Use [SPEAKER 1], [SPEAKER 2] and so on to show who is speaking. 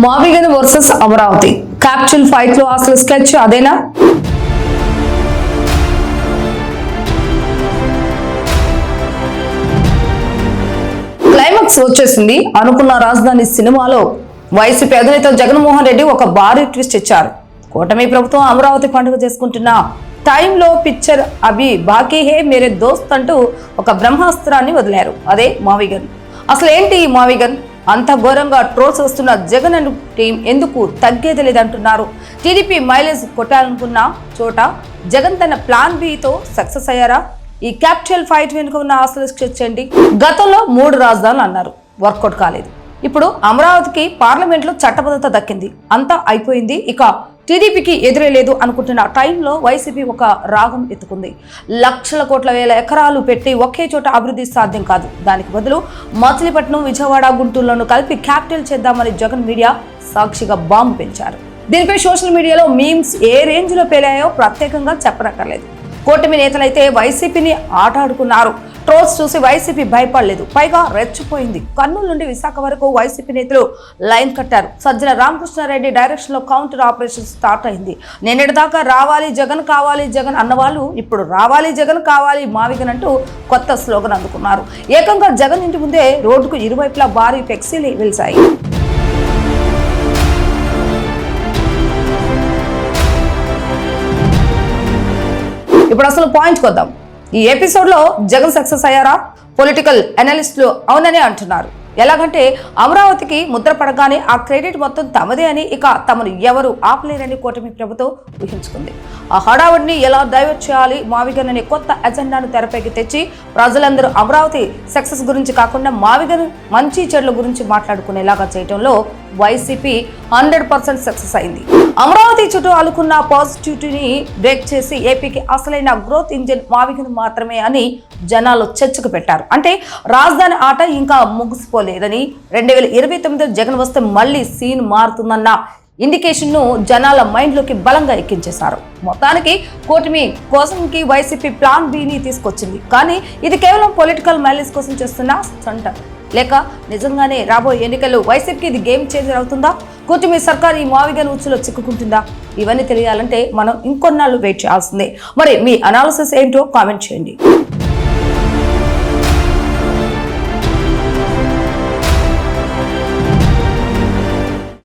[SPEAKER 1] మావిగన్ versus Amaravati క్యాప్చూల్ fight లో అసలు sketch అదేనా? క్లైమాక్స్ వచ్చేసింది. అనుకున్న రాజధాని సినిమాలో వైసీపీ అధినేత జగన్మోహన్ రెడ్డి ఒక భారీ ట్విస్ట్ ఇచ్చారు. కూటమి ప్రభుత్వం అమరావతి పండుగ చేసుకుంటున్న టైంలో పిక్చర్ అభి బాకీ హే మేరే దోస్త్ అంటూ ఒక బ్రహ్మాస్త్రాన్ని వదిలారు. అదే మావిగన్. అసలు ఏంటి ఈ మావిగన్? అంత ఘోరంగా ట్రోల్స్ వస్తున్న జగన్ అండ్ టీం ఎందుకు తగ్గేది లేదంటున్నారు. టీడీపీ మైలేజ్ కొట్టాలనుకున్న చోట జగన్ తన ప్లాన్ బితో సక్సెస్ అయ్యారా? ఈ క్యాప్చూల్ ఫైట్ వెనుక ఉన్న అసలు స్కెచ్ ఏంటి? గతంలో 3 రాజధానులు అన్నారు, వర్కౌట్ కాలేదు. ఇప్పుడు అమరావతికి పార్లమెంట్లో చట్టబద్ధత దక్కింది, అంతా అయిపోయింది, ఇక టీడీపీకి ఎదురే లేదు అనుకుంటున్న టైంలో వైసీపీ ఒక రాగం ఎత్తుకుంది. లక్షల కోట్ల వేల ఎకరాలు పెట్టి ఒకే చోట అభివృద్ధి సాధ్యం కాదు, దానికి బదులు మచిలీపట్నం, విజయవాడ, గుంటూరులను కలిపి క్యాపిటల్ చేద్దామని జగన్ మీడియా సాక్షిగా బాంబు పెంచారు. దీనిపై సోషల్ మీడియాలో మీమ్స్ ఏ రేంజ్ లో పేలాయో ప్రత్యేకంగా చెప్పనక్కర్లేదు. కూటమి నేతలైతే వైసీపీని ఆటాడుకున్నారు. ట్రోల్స్ చూసి వైసీపీ భయపడలేదు, పైగా రెచ్చిపోయింది. కర్నూలు నుండి విశాఖ వరకు వైసీపీ నేతలు లైన్ కట్టారు. సజ్జల రామకృష్ణారెడ్డి డైరెక్షన్ లో కౌంటర్ ఆపరేషన్ స్టార్ట్ అయింది. నిన్నటిదాకా రావాలి జగన్, కావాలి జగన్ అన్నవాళ్ళు ఇప్పుడు రావాలి జగన్, కావాలి మావిగన్ అంటూ కొత్త స్లోగన్ అందుకున్నారు. ఏకంగా జగన్ ఇంటి ముందే రోడ్డుకు ఇరువైపులా భారీ ఫ్లెక్సీలు వెలిశాయి. ఇప్పుడు అసలు పాయింట్ కొద్దాం. ఈ ఎపిసోడ్ లో జగన్ సక్సెస్ అయ్యారా? పొలిటికల్ అనలిస్టులు అవుననే అంటున్నారు. ఎలాగంటే అమరావతికి ముద్ర పడగానే ఆ క్రెడిట్ మొత్తం తమదే అని, ఇక తమను ఎవరు ఆపలేరని కూటమి ప్రభుత్వం ఊహించుకుంది. ఆ హడావుడిని ఎలా డైవర్ట్ చేయాలి, మావిగన్ అనే కొత్త ఎజెండాను తెరపైకి తెచ్చి ప్రజలందరూ అమరావతి సక్సెస్ గురించి కాకుండా మావిగన్ మంచి చెడుల గురించి మాట్లాడుకునేలాగా చేయడంలో వైసీపీ 100% సక్సెస్ అయింది. అమరావతి చుట్టూ అలుకున్న పాజిటివిటీని బ్రేక్ చేసి ఏపీకి అసలైన గ్రోత్ ఇంజిన్ మావిగన్ మాత్రమే అని జనాలు చర్చకు పెట్టారు. అంటే రాజధాని ఆట ఇంకా ముగిసిపోలేదని, 2029 జగన్ వస్తే మళ్ళీ సీన్ మారుతుందన్న ఇండికేషన్ ను జనాల మైండ్ లోకి బలంగా ఎక్కించేశారు. మొత్తానికి కూటమి కోసంకి వైసీపీ ప్లాన్ బిని తీసుకొచ్చింది. కానీ ఇది కేవలం పొలిటికల్ మైలేజ్ కోసం చేస్తున్న స్టంట్ లేక నిజంగానే రాబోయే ఎన్నికల్లో వైసీపీకి ఇది గేమ్ చేంజర్ అవుతుందా? కూటమి సర్కార్ ఈ మావిగన్ ఉచ్చులో చిక్కుకుంటుందా? ఇవన్నీ తెలియాలంటే మనం ఇంకొన్నాళ్ళు వెయిట్ చేయాల్సిందే. మరి మీ అనాలిసిస్ ఏంటో కామెంట్ చేయండి.